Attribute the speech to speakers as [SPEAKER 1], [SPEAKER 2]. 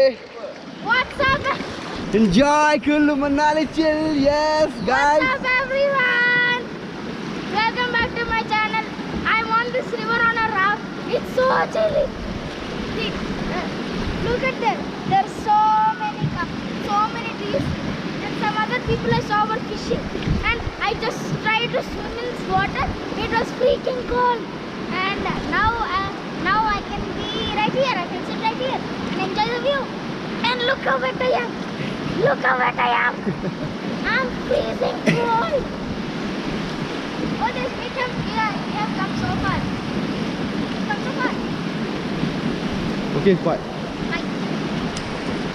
[SPEAKER 1] What's up?
[SPEAKER 2] Enjoy Kulu Manali chill, yes guys.
[SPEAKER 1] What's up everyone? Welcome back to my channel. I'm on this river on a raft. It's so chilly. See, look at there. There's so many trees. And some other people I saw were fishing. And I just tried to swim in this water. It was freaking cold. And now I can be right here. I can sit right here and enjoy the view. And look how wet I am. Look how wet I am. I'm freezing cold. Oh, this we have come so far. Come so far.
[SPEAKER 2] Okay, bye.